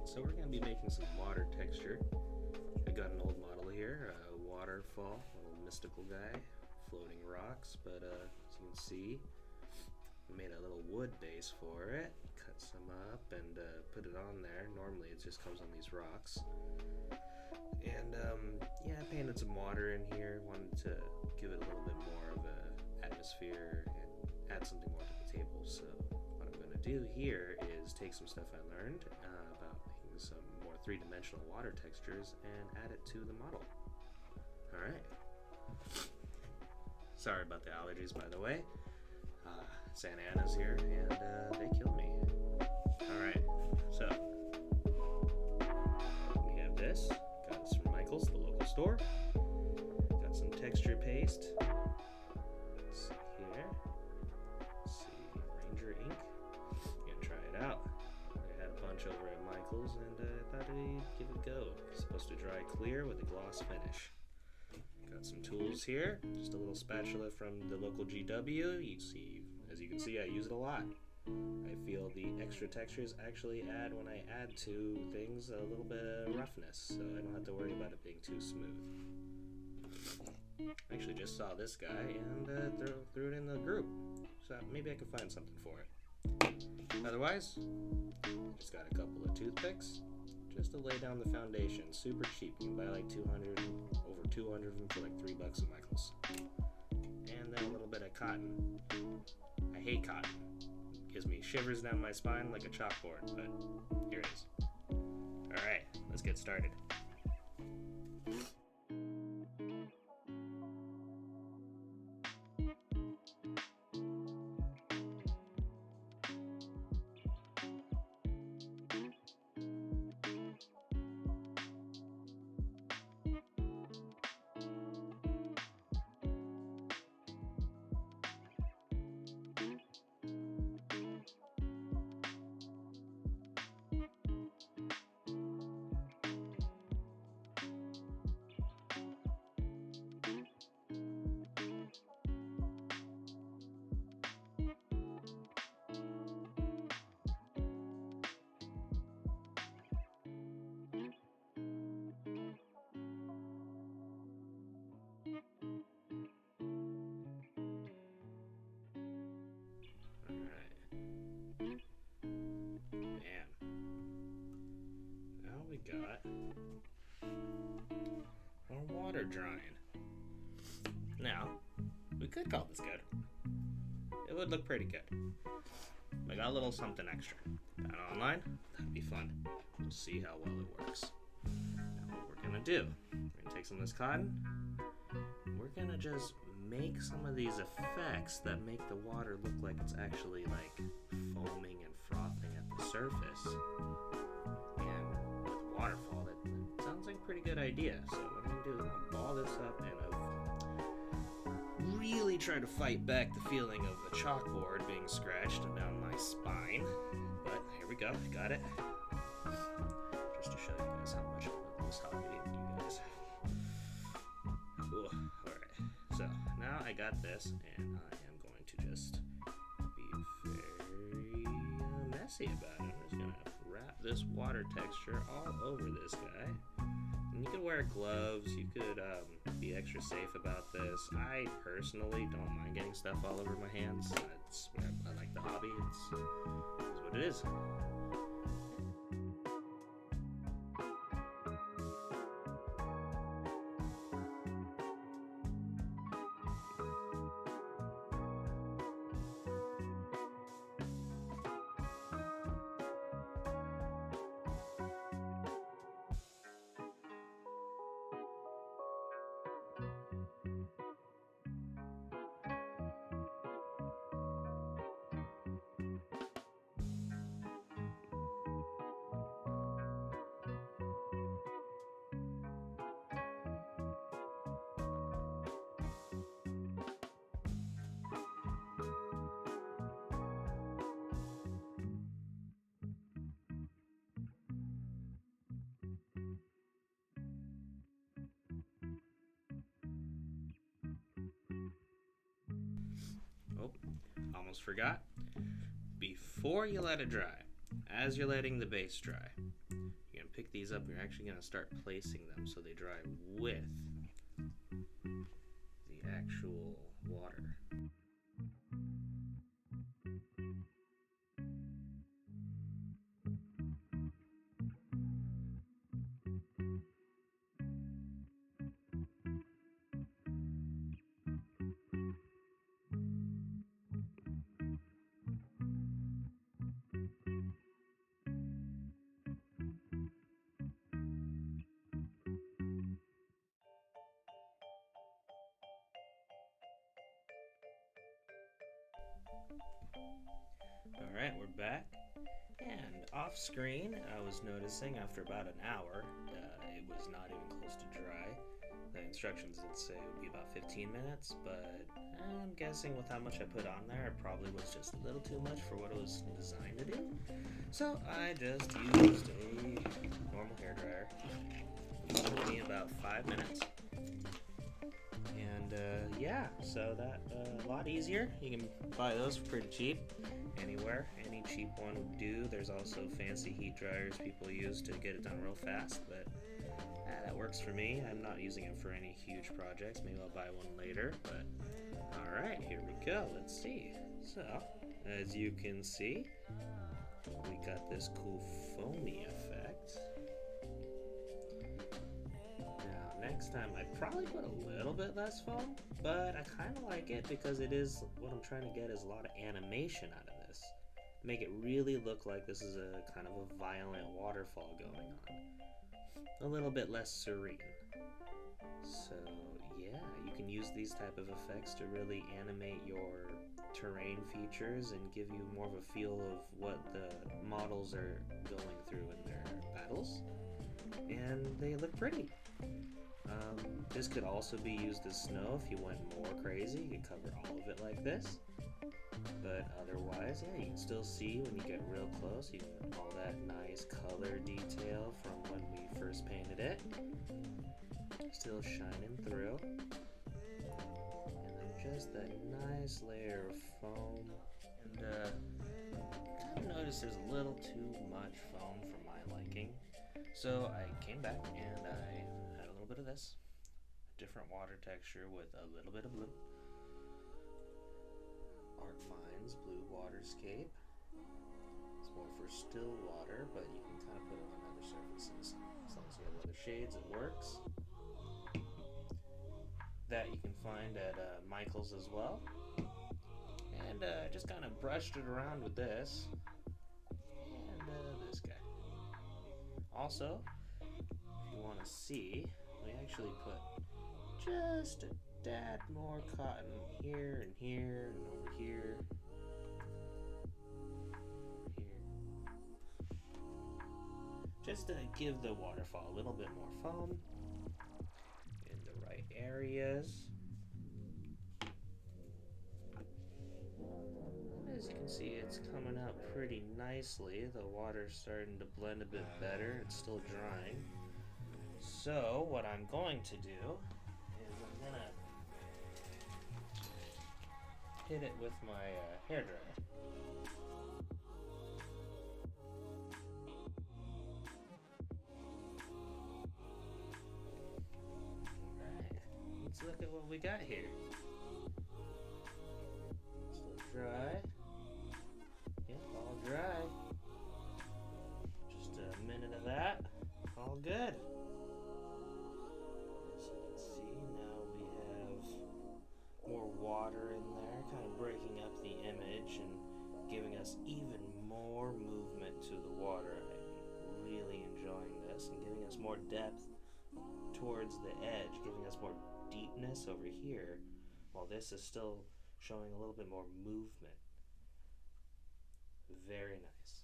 So we're going to be making some water texture. I got an old model here, a waterfall, a little mystical guy, floating rocks, but as you can see, I made a little wood base for it, cut some up and put it on there. Normally it just comes on these rocks. And yeah, I painted some water in here, wanted to give it a little bit more of an atmosphere and add something more to the table. So what I'm going to do here is take some stuff I learned about making some more three-dimensional water textures and add it to the model. Alright. Sorry about the allergies, by the way. Santa Ana's here and they killed me. Alright, so we have this. Got this from Michael's, the local store. Got some texture paste. Let's see here. Let's see, Ranger ink. Gonna try it out. I had a bunch over at Michael's and I thought I'd give it a go. It's supposed to dry clear with a gloss finish. Got some tools here. Just a little spatula from the local GW. As you can see, I use it a lot. I feel the extra textures actually add when I add to things a little bit of roughness, so I don't have to worry about it being too smooth. I actually just saw this guy and threw it in the group, so maybe I can find something for it. Otherwise, just got a couple of toothpicks just to lay down the foundation. Super cheap. You can buy like 200, over 200 of them for like $3 at Michael's. And then a little bit of cotton. I hate cotton. Gives me shivers down my spine like a chalkboard, but here it is. Alright, let's get started. Got our water drying. Now, we could call this good. It would look pretty good. I got a little something extra. Found it online? That'd be fun. We'll see how well it works. Now what we're gonna do, we're gonna take some of this cotton. We're gonna just make some of these effects that make the water look like it's actually like foaming and frothing at the surface. Waterfall, that sounds like a pretty good idea. So what I'm going to do is I'm going to ball this up and really try to fight back the feeling of the chalkboard being scratched down my spine. But here we go, I got it. Just to show you guys how much I love this hobby, you guys. Ooh, alright, so now I got this and I am going to just be very messy about it. I'm just going to wrap this water texture all over this guy. And you can wear gloves, you could be extra safe about this. I personally don't mind getting stuff all over my hands. That's what I like the hobby. It's what it is. Oh, almost forgot. Before you let it dry, as you're letting the base dry, pick these up, you're actually going to start placing them so they dry with the actual water. Alright, we're back, and off screen I was noticing after about an hour it was not even close to dry. The instructions did say it would be about 15 minutes, but I'm guessing with how much I put on there it probably was just a little too much for what it was designed to do. So I just used a normal hairdryer. It took me about 5 minutes. And yeah, so that a lot easier. You can buy those for pretty cheap anywhere. Any cheap one would do. There's also fancy heat dryers people use to get it done real fast, but that works for me. I'm not using it for any huge projects. Maybe I'll buy one later, but alright, here we go. Let's see. So, as you can see, we got this cool foamy effect. Next time I'd probably put a little bit less foam, but I kind of like it because it is, what I'm trying to get is a lot of animation out of this. Make it really look like this is a kind of a violent waterfall going on. A little bit less serene. So yeah, you can use these type of effects to really animate your terrain features and give you more of a feel of what the models are going through in their battles. And they look pretty. This could also be used as snow if you went more crazy. You could cover all of it like this. But otherwise, yeah, you can still see when you get real close. You can all that nice color detail from when we first painted it. Still shining through. And then just that nice layer of foam. And kind of noticed there's a little too much foam for my liking. So I came back and I had a little bit of this. Different water texture with a little bit of blue. Artminds Blue Waterscape. It's more for still water, but you can kind of put it on other surfaces. As long as you have other shades, it works. That you can find at Michael's as well. And just kind of brushed it around with this. And this guy. Also, if you want to see, we actually put just a tad more cotton here and here and over here. Just to give the waterfall a little bit more foam in the right areas. And as you can see, it's coming out pretty nicely. The water's starting to blend a bit better. It's still drying. So what I'm going to do is I'm going to hit it with my hairdryer. Alright, let's look at what we got here. Still dry. Yep, all dry. Just a minute of that. All good. More water in there, kind of breaking up the image and giving us even more movement to the water. I'm really enjoying this and giving us more depth towards the edge, giving us more deepness over here, while this is still showing a little bit more movement. Very nice.